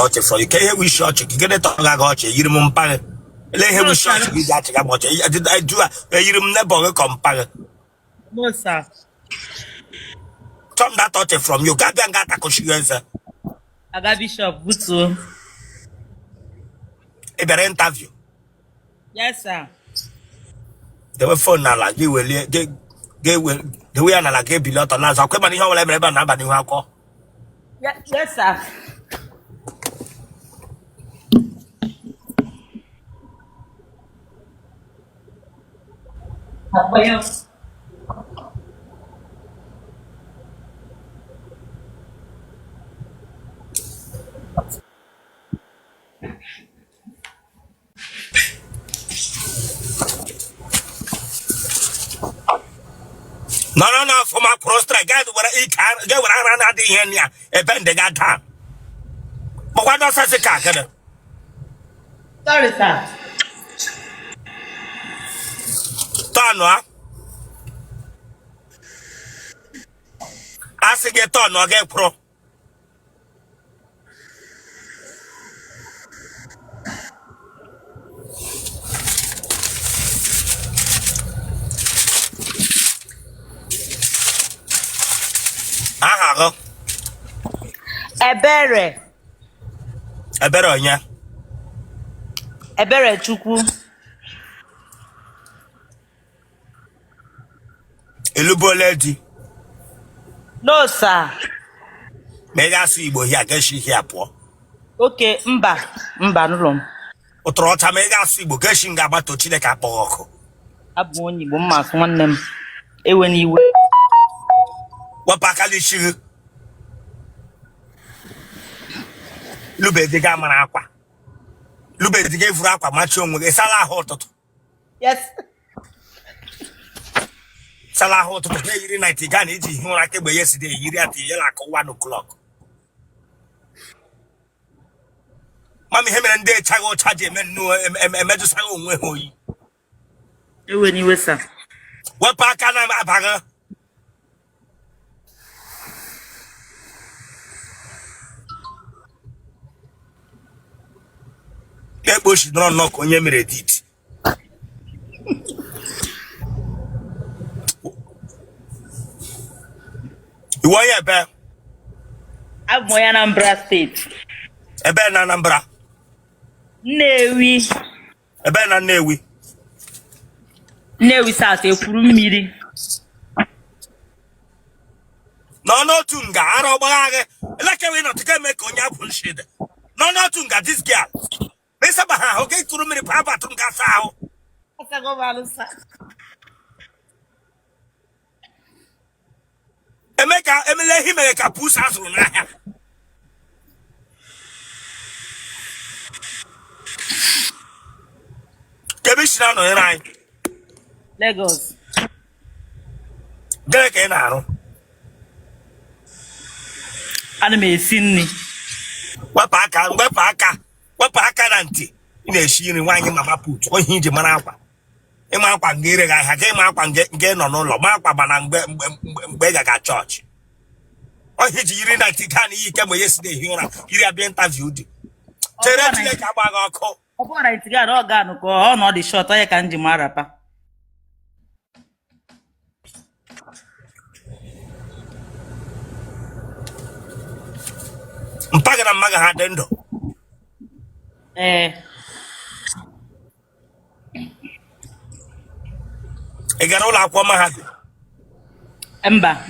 touch from you. Can we shot you? Get it on like you remember. Let him shot you that I watch. I do you remember compare. No, sir. Turn that touch from you. Can't get a conscience. I got Bishop Butu. A better interview. Yes, sir. They were phone now like you will get the way I like get below to Nas. I'll come on here. Never number new alcohol. Yes, sir. No, for my prostrate, get what I can get what I ran at the end here, a bend they got time. But why not such a car? Sorry, sir. Tonwa. I say get on or get pro. Aha, Ebere. Ebere onya. Ebere Chukwu. Elubo lady. No, sir. Mega see Igbo here, get she here poor. Okay, mba nụrụ. Otrota mega see Igbo, get she ngaba to Chineke apoko. Abụ onye Igbo mma asụ nwanne m. Ewe n'iwe. Wapakali shiru. Lube diga mana akwa. Lube diga ifuru akwa machi onwe ge sala ahụ ụtụtụ. Yes. Sala ahụ ụtụtụ ke yiri 90 ga na iji ihe ụra kegbe yesterday yiri ati yela aka 1 o'clock. Mami he mere ndị echaghị ụcha ji eme nnu emejusaghị onwe ha oyi. Ewe n'iwe, sir. Wepụ aka na abaghị. Ekpochi nọrọ nnọọ ka onye mere dit. Iwe onye ebe? Abụ onye Anambra State. Ebe na Anambra? Nnewi. Ebe na Nnewi? Nnewi South ekwuru mmiri. N'otu nga ara ọgbagha gị elekewe na ọtụka eme ka onye abụ nshide. N'otu nga this girl. Mesaba ha oge tụrụ mmiri papa tụrụ nga asa ahụ. Emeka emele ihe mere ka pusa azụrụ n'ahịa. Kebe shi na nọnyere anyị. Lagos. Gịnị ka ị na-arụ? Ana m esi nri. Wepụ aka na ntị. Ị na-eshi nri nwaanyị mama put ohi iji mara akwa. Ịma akwa nga ire gị ahịa, ga ịma akwa nke nọ n'ụlọ, ma akwa mana mgbe ị ga chọọchị. Ohi ji yiri 90 ga na iyi kemgbe yesterday ehi ụra yiri abịa interview dị. Chere Chineke agba gị ọkụ. Ọ bụrụ na itiga ọ ga-anụ ka ọ nọ dị short onye ka m ji mara pa. Mpaghara na mmaga ha dị ndụ. Ị gara ụlọ akwụkwọ mahadum? Mba.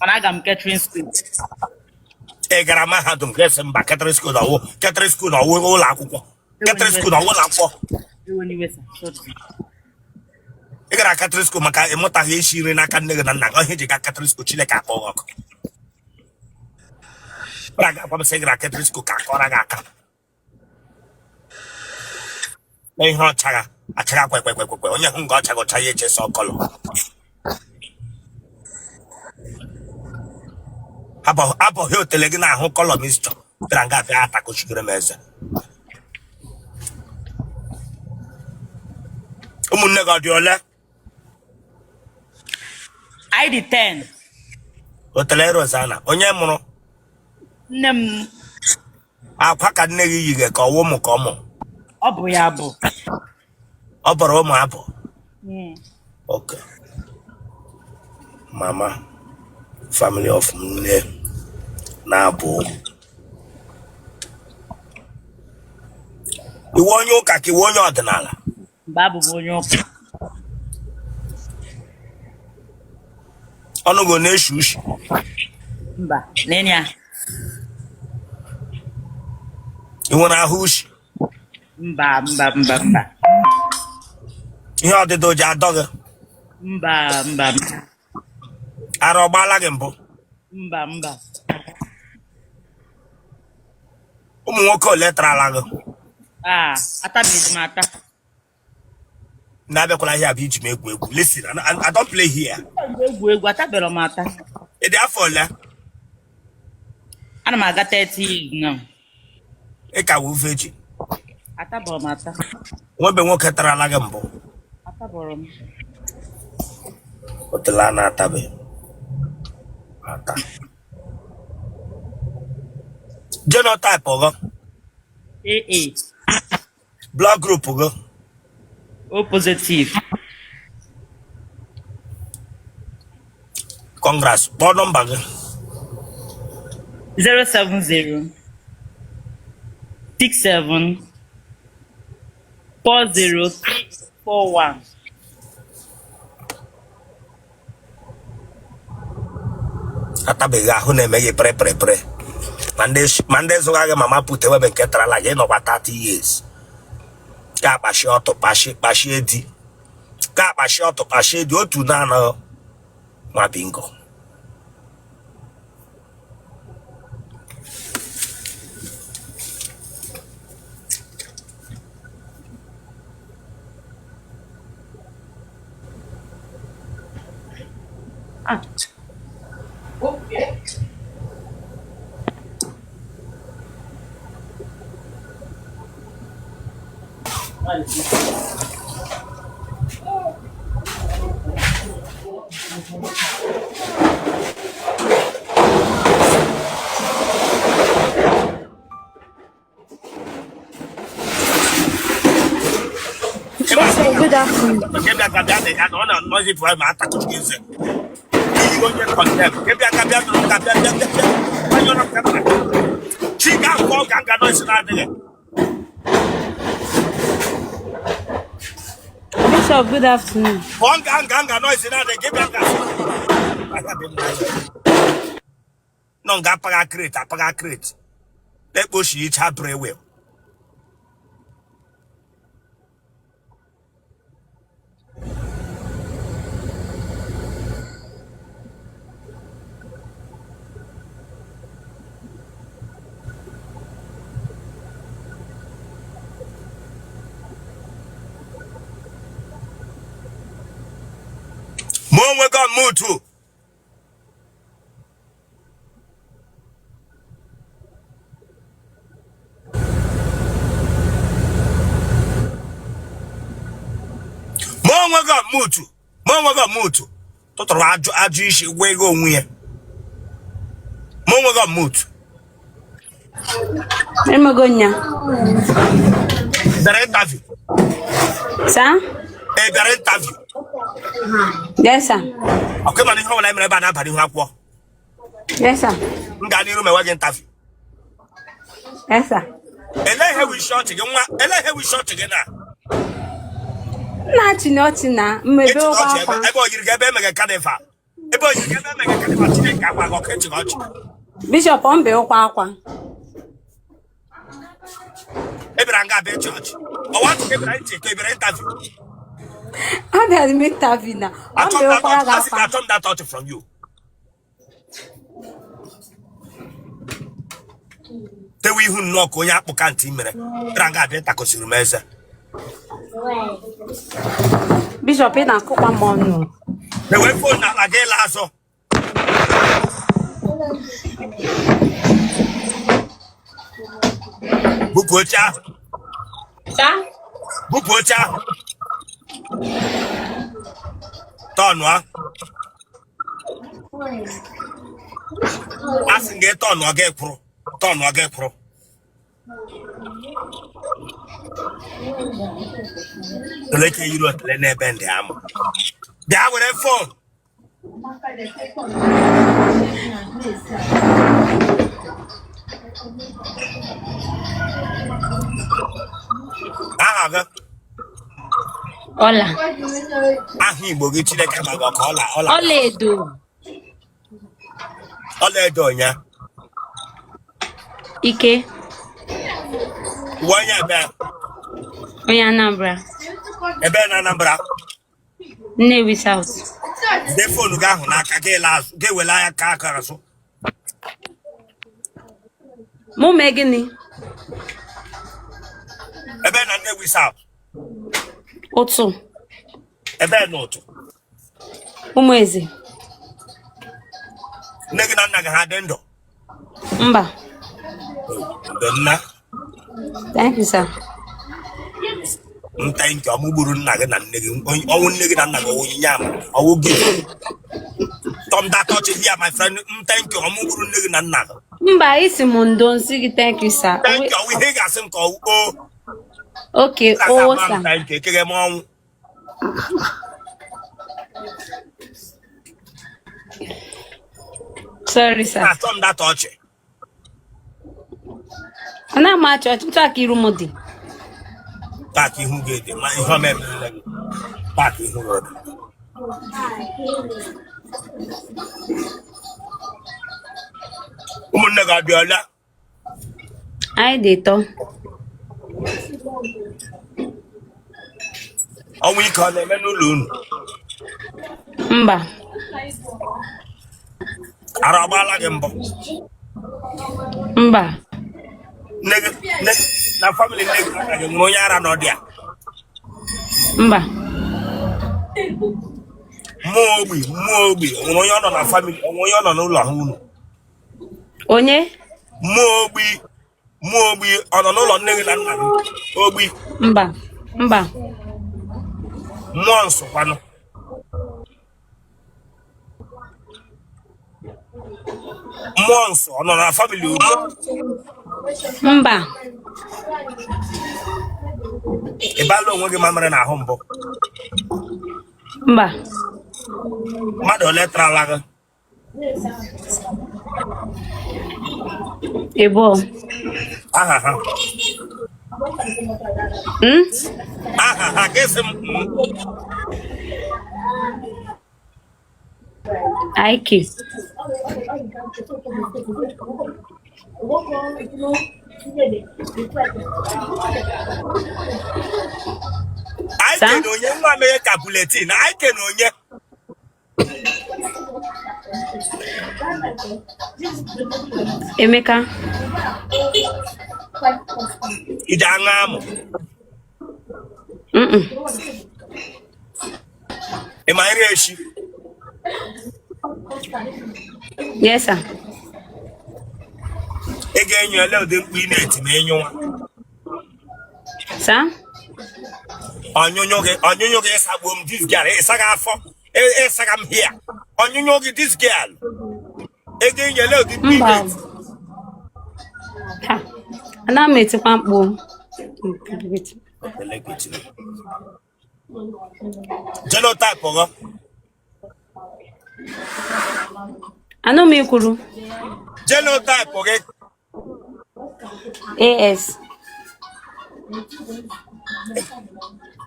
Mana aga m catering school. Ị gara mahadum ga-esi mba catering school na ọwụ ụlọ akwụkwọ. Catering school na ọwụ ụlọ akwụkwọ. Ị gara catering school maka ịmụtaghị isi nri n'aka nne gị na nna gị ihe ji ga catering school Chineke akpọ gị ọkụ. Agwa m sị gara catering school ka akọrọ gị aka. Na ihe ọchaga achaga kwekwe onye hụ nga ọchaga ọcha ya echesa ọkọlọ. Abọghị otele gị na-ahụ kọlọ mistọ bịara nga abịa atakochigoro m eze. Ụmụnne gị ọ dị ole? I dị 10. Otele Rossana onye mụrụ? Nne m akwa ka nne gị yige ka ọwụ mụ ka ọmụ Ọ bụ ya bụ. ọ bụrụ ụmụ abụ Mm. okay mama family of nne na-abụ iwe onye ụka ka iwe onye ọdịnala Mgbe abụ m onye ụka. ọnụgo na-eshi ushi Mba, n'enye ya. ị nwere ahụ ushi Mba. ihe ọdịda ji adọ gị Mba. ara ọgbala gị mbụ Mba. ụmụ nwoke ole tarala gị Atabeghị m ata. na-abịakwala ihe abụ iji m egwu listen I don't play here Egwu atabere m ata. ị dị afọ ole Ana m aga 30 years now. ị ka wụ virgin Atabere m ata. nwebe nwoke tarala gị mbụ Atabere m. otele a na-atabeghị ata genotype gị AA. blood group gị O positive. congrats kpọọ nọmba gị 070 67 40341. atabeghị ahụ na-eme gị pre ma ndị zụga gị mama put ewebe nke tarala gị nọkwa 30 years ka akpachi ọtụ kpachie di ka akpachi ọtụ kpachie di otu na-anọ nwa bingo Okay. Good afternoon. Bishop, good afternoon. No, apaga crate. Let go she each her pray well. Mom, we got move too. Mom, we got move too. Mom, we got move too. Total aju ishi we go nwe. Mom, we got move too. Emagonya. There interview. Sir? There interview. Yes, sir. Okay, man, how I remember na padi hwa. Yes, sir. Ngani room e wa interview. Yes, sir. Ele we short again. Ele we short again na. Na chinoti na mmebe ụgwọ akwa. Ebe oyiri ga ebe mega kadefa. Ebe oyiri ga ebe mega kadefa Chineke akwa go ke chikochi. Bishop mbe ụkwa akwa. Ebra nga be church. O want to ebra interview. How does make Tavina? I told that out from you. The way who knock on your can't mere. Ranga be takosiru meza. Bishop na akụkwa mọnụ. The way phone na agela so. Bukocha. Sir? Bukocha. Tonwa. Asking get on or get pro. Ton or get pro. Toleke yiri otele n'ebe ndị amụ. Bịa were phone. Aha gị. Ọla. Aha Igbo gị Chineke ma gị ka ọla. Ọla edo. Ọla edo onye. Ike. Onye ebe. Onye Anambra. Ebe na Anambra. Nnewi South. De phone gị ahụ n'aka gị lazụ. Gị wele anya ka aka azụ. Mụ mee gịnị? Ebe na Nnewi South. Otu. Ebe n'otu. Ụmụ eze. Nne gị na nna gị ha dị ndụ. Mba. Ndụ nna. Thank you, sir. Nta nke ọmụgburu nna gị na nne gị. Ọnwụ nne gị na nna gị onyinye ama. Ọwụ gị. Tom that touch here, my friend. Thank you. Ọmụgburu nne gị na nna gị. Mba, isi m ndo nsị gị thank you, sir. Thank you. Ọwụ ihe gasị m ka ọwụ. Okay, oh, sir. Thank you. Kege m ọnwụ. Sorry, sir. Tom that touch. Ana m achọ ọchịchị aka iru m dị. Pack ihu gị dị. Ma ihe ọma emerela gị. Pack ihu gị dị. Ụmụnne gị adịọla. Anyị dị tọ. Ọnwụ ike ọ na-eme n'ụlọ unu. Mba. Ara ọgbaala gị mbọ. Mba. Nne gị na family nne gị aka gị nwere onye ara n'ọdị a. Mba. Mmụọ ogbi nwere onye ọ nọ na family onwe onye ọ nọ n'ụlọ ha unu. Onye? Mmụọ ogbi ọ nọ n'ụlọ nne gị na nna gị. Ogbi. Mba. Mba. Mmụọ nsọkwanụ. Mmụọ nsọ ọ nọ na family unu. Mba. Ị baala onwe gị mamịrị n'ahụ mbụ. Mba. Mmadụ ole tarala gị? Ebo. Aha ha. Aha ha ga-esi m. Aiki. Aike na onye nwa meghe ka buletin. Aike na onye. Emeka. Ije aṅụ amụ. Ị ma nri echi? Yes, sir. Ị ga-enyo ele ụdị mkpu ị na-eti ma ịnyụwa. Sir? Onyonyo gị ịsagbuo m this girl. Ịsaga afọ. Ịsaga m here. Onyonyo gị this girl. Ị ga-enyo ele ụdị mkpu ị na-eti. Ha. Ana m etikwa mkpu. Genotype ọgọ. Anụ m ikwuru. Genotype gị. AS.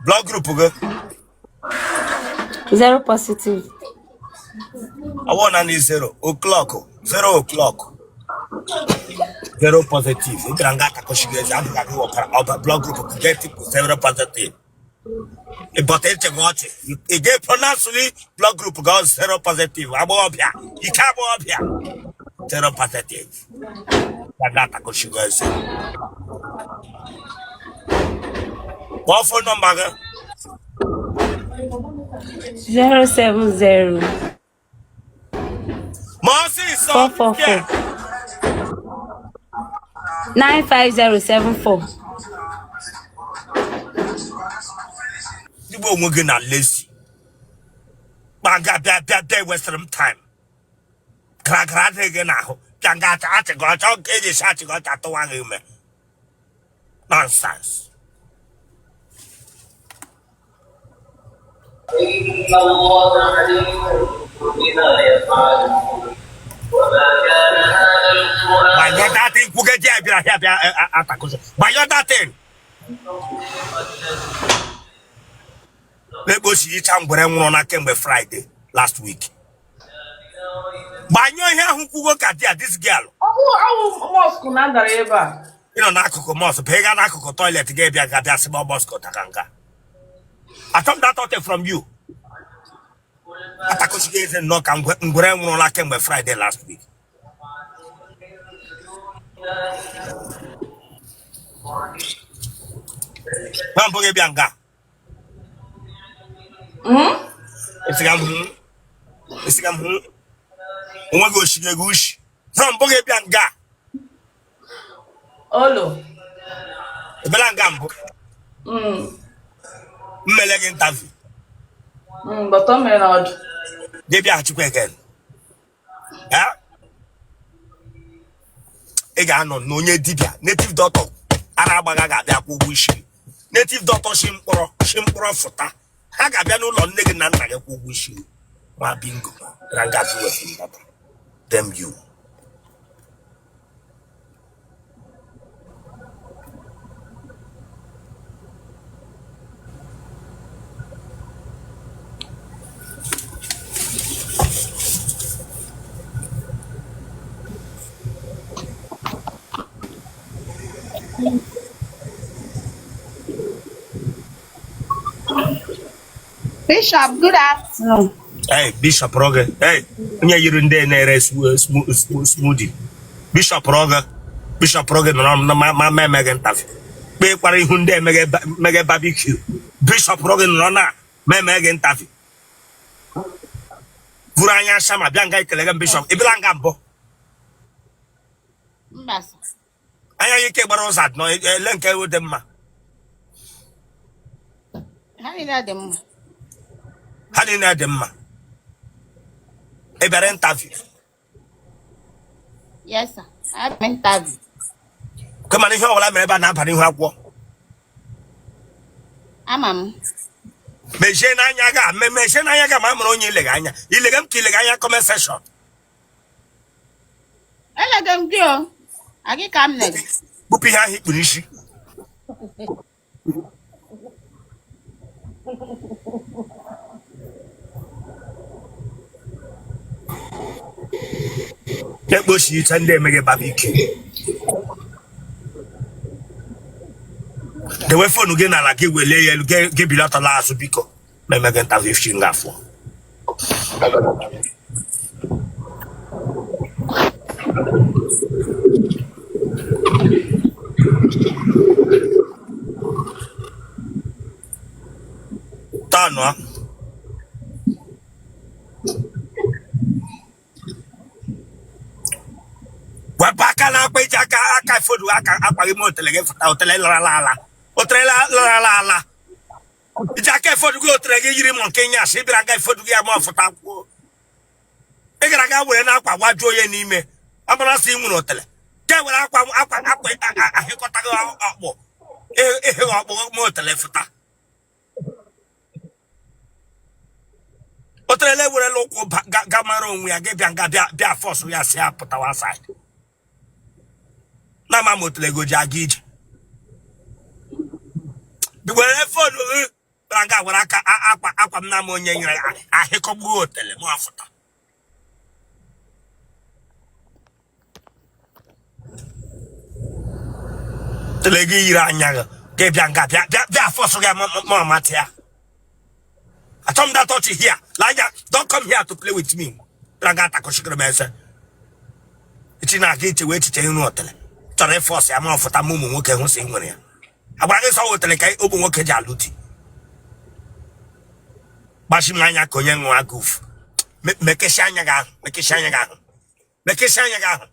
Blood group gị. 0 positive. Ọwụ na ni 0 o'clock. 0 o'clock. 0 positive. Ị bịara nga akakoshige ezi abụghị gị ọbara blood group get 0 positive. But it's a watch. You get pronouncedly blood group goes 0 positive. Abobia. You can't abobia. 0 positive. That I sugar. What phone number? 070. Mercy, 444. 95074. Igbo nwoke na lazy. Baga bịa western time. Kra adịghị n'ahụ. Ka nga ata go achọ ka eji shachi go ata tụwa gị ume. nonsense. By your that thing, who get here, by your that thing. Let go see each and when I came by Friday last week. By your hair, who go at this girl. Mosque nanda eba. You know, Nakuko Mosque, Pagan Nakuko toilet to get a small Bosco Takanga. I thought that out from you. Atakoshi gave a knock and when I came by Friday last week. Mamboge Bianga. It's a Umago Shigagush. Mamboge Bianga. Olo. Belangambo. Melegin Tavi. But I'm not. Maybe I took again. Yeah? Egano, no, Dibia, native doctor. Arabaga, that wish. Native doctor Shimpro Fota. Hagabiano London and I wish you. My bingo. Rangazu. Damn you. Bishop, good afternoon. Hey, Bishop Roger. Hey, you're in there, smoothie. Bishop Roger. Bishop Roger, my Megan Taffy. Be quarry Hunde mega barbecue. Bishop Roger, Rona, my Megan Taffy. Vuranya Sama, Bianca Kelegan Bishop, Iblangambo. I ain't about that, no, Lenke with them. How did I them? How did I them? A better interview. Yes, sir. I've been interviewed. Come on, here, all I'm about now, Paddy Hawk. Amam. Mention Ayaga, Mamma, on Ileganya. Illegam Kileganya conversation. I let them go. I get come next. Bupiha Hipunishi. That bush you send them make a barbecue. The way for again, I like it will lay give it out a last bico. My Megan Tavi Shingafo. Tano. Wapakana Pejaka, I food, I can Otele la. Jacka for to go to the Mon Kenya, Sibraga for to get more for Tapo. Egraga will not what joy and email. I'm not seeing Otele. Get what I more telefota. Otele were a local Gamaron, we are getting their force, we are say up at our side. Nama Motlego Jagid. The wherever Ranga, what I can Namonia, I hiccup go telemorphota. The legi Ranga gave Yanga, their force more matter. I told that thought you here. Laja, don't come here to play with me. Rangata Koshikramesa. It's in a gate to wait to tell you what. To force a month for Tamu, okay, who's in one. About this all the like open work Jaluti. Bashimania Koyan goof. Make a shanyaga, make a shanyaga. Make a shanyaga.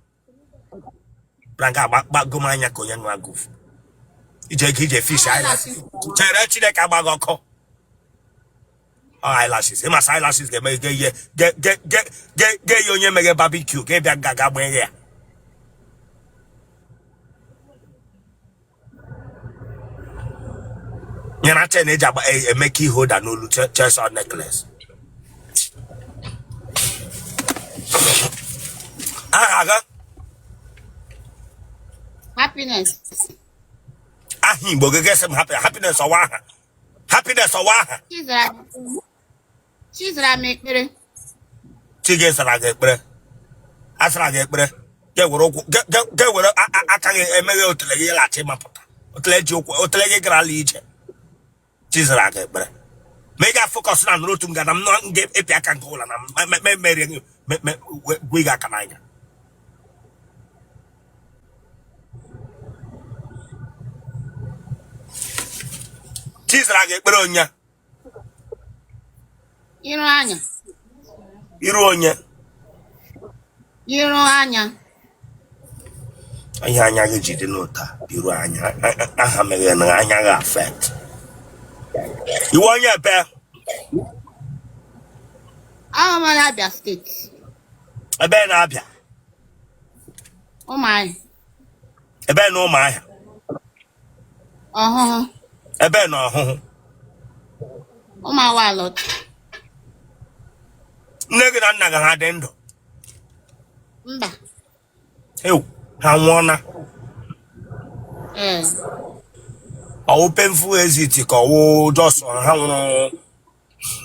Ranga Bagomania Koyan goof. It's a fish eyelash. Terrachi like a bagoko. Eyelashes. My eyelashes get your mega barbecue. Get that gaga here. Yana chain a make key holder no chest or necklace. Happiness. He will get some happiness or waha. Happiness or waha. She's a make better. Chiggers and I get bread. As I get bread. Get what I can make out to the Latimapota. Otele Gralije. She's a get bread. Make a focus on Rotum that I'm not get a pack and call and I'm marrying you. We got Canada. She's a get bronya. You know, Anya. You know, Anya. Anya did nota. You Anya. I have an Anya effect. You want your bear? I'm an Abia State. A bear Abia. Oh my. A bear no my. A bear no. Oh my wallet. Nigga naga hadendo. Mba. Hey, Hawana. Open full exit, call just on how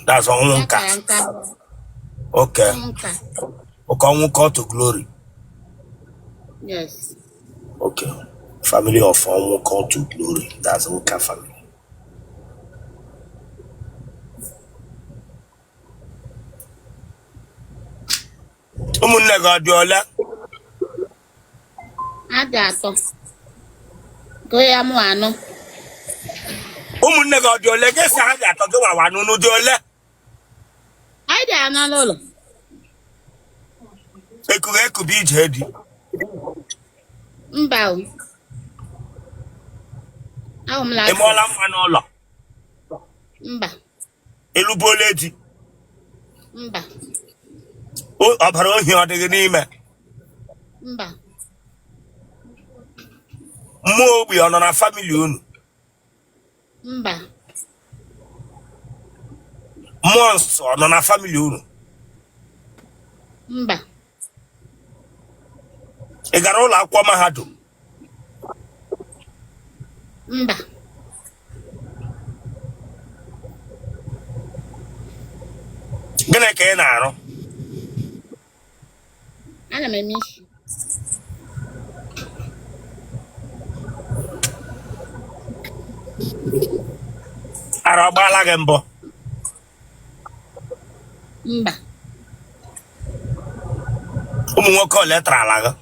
that's on cat. Okay. Okay, call to glory. Yes. Okay. Family of one call to glory. That's Ucut family. Umunega diola. Adato. Go ya mo ano. Umunega diola. Guess I had to go one no diola. I don't know. Eku be heady. Mba. I'm like Emola manola. Mba. Eluboleti. Mba. Oh, abaro here the name. Mba. Mo we on a family. Mba. Months on a family. Mba. Egarola Aquama Hado. Mba. Gonna canaro. Ana me miss you. Arabala Gambo. Mba. Call letra laga.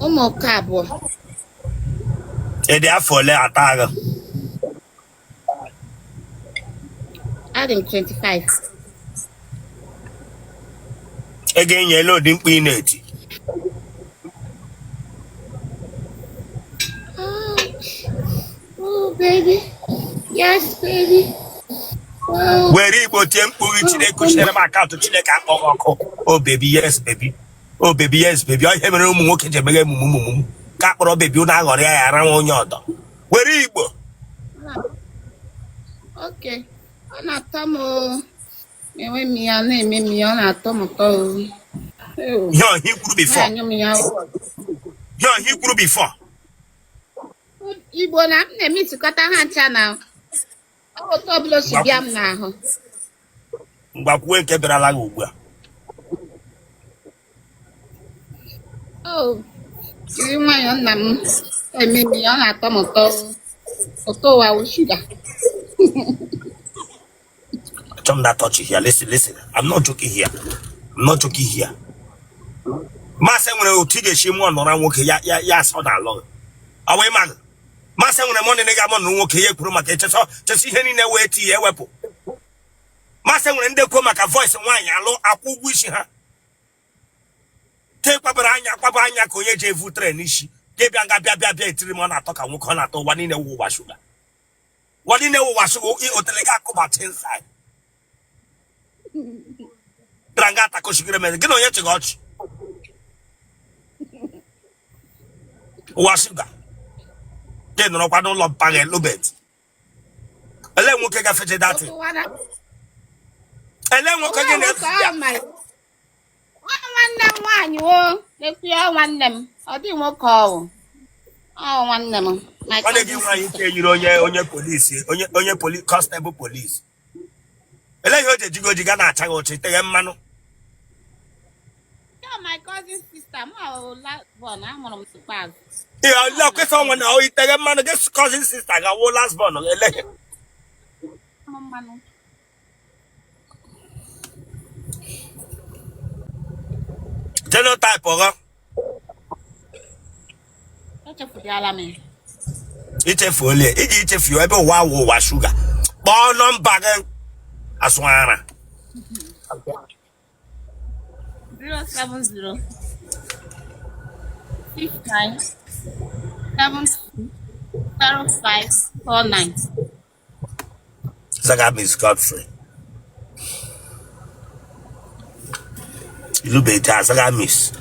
Omo cabo. E dia fole ataga. I'm 25. Again yellow dimp in it. Oh, baby. Yes, baby. Oh, Where Igbo temple which they could share my account to Chile. Oh, baby, yes, baby. Oh, baby, yes, baby. I have a room walking to make a mumu. Capro baby, you now around yonder. Where Igbo? okay. Anatomo. Me me ane me anatomo to. You're he grew before. You're he grew before. Igbo na m na-eme isikọta ha ncha na otu ọbụla si bịa m n'ahụ. Mgbakwe nke bịara ala ugbu a. Oh, jiri nwayọ nna m ememe ọ na-atọ m ụtọ ụwa wụ shuga. I'm not touching here. Listen. I'm not joking here. Master when I take a shame one or I'm okay. Ya saw that long. Away man. Master when I'm on the nigga on okay, Kurumaka, just see any way to your weapon. Master when they come a voice and wine, I will wish her. Take Papanya, Koye, Vutre, Nishi, Gabia, 3 months, I talk and walk on at one in a washuga. What in a washu, Otele come inside. Drangata Koshigremen, get on your church. Washuga. Ke no kwa no lo page lobet. Ele nwoke ga fete that. Ele nwoke ga na nwanne m nwaanyị o na-ekwu ya nwanne m ọ dị nwoke ọwụ ọ nwanne m Wane gi nwanyi ke yiri onye police onye police constable police. Ele yo je jigo jiga na acha go chi tege mmanu. Yeah, my cousin sister ma last born amụrụ m tukpaz. Yeah, look at someone now you tege mmanu this cousin sister ga wo last born ele. Mmanụ. Genotype oga. Echefudiala m. Ichefu ole iji ichefu ebe ụwa awụ ụwa shuga kpọọ nọmba gị asụara 070 69 72 0549. Zaga Miss Godfrey Ilubeta Zaga Miss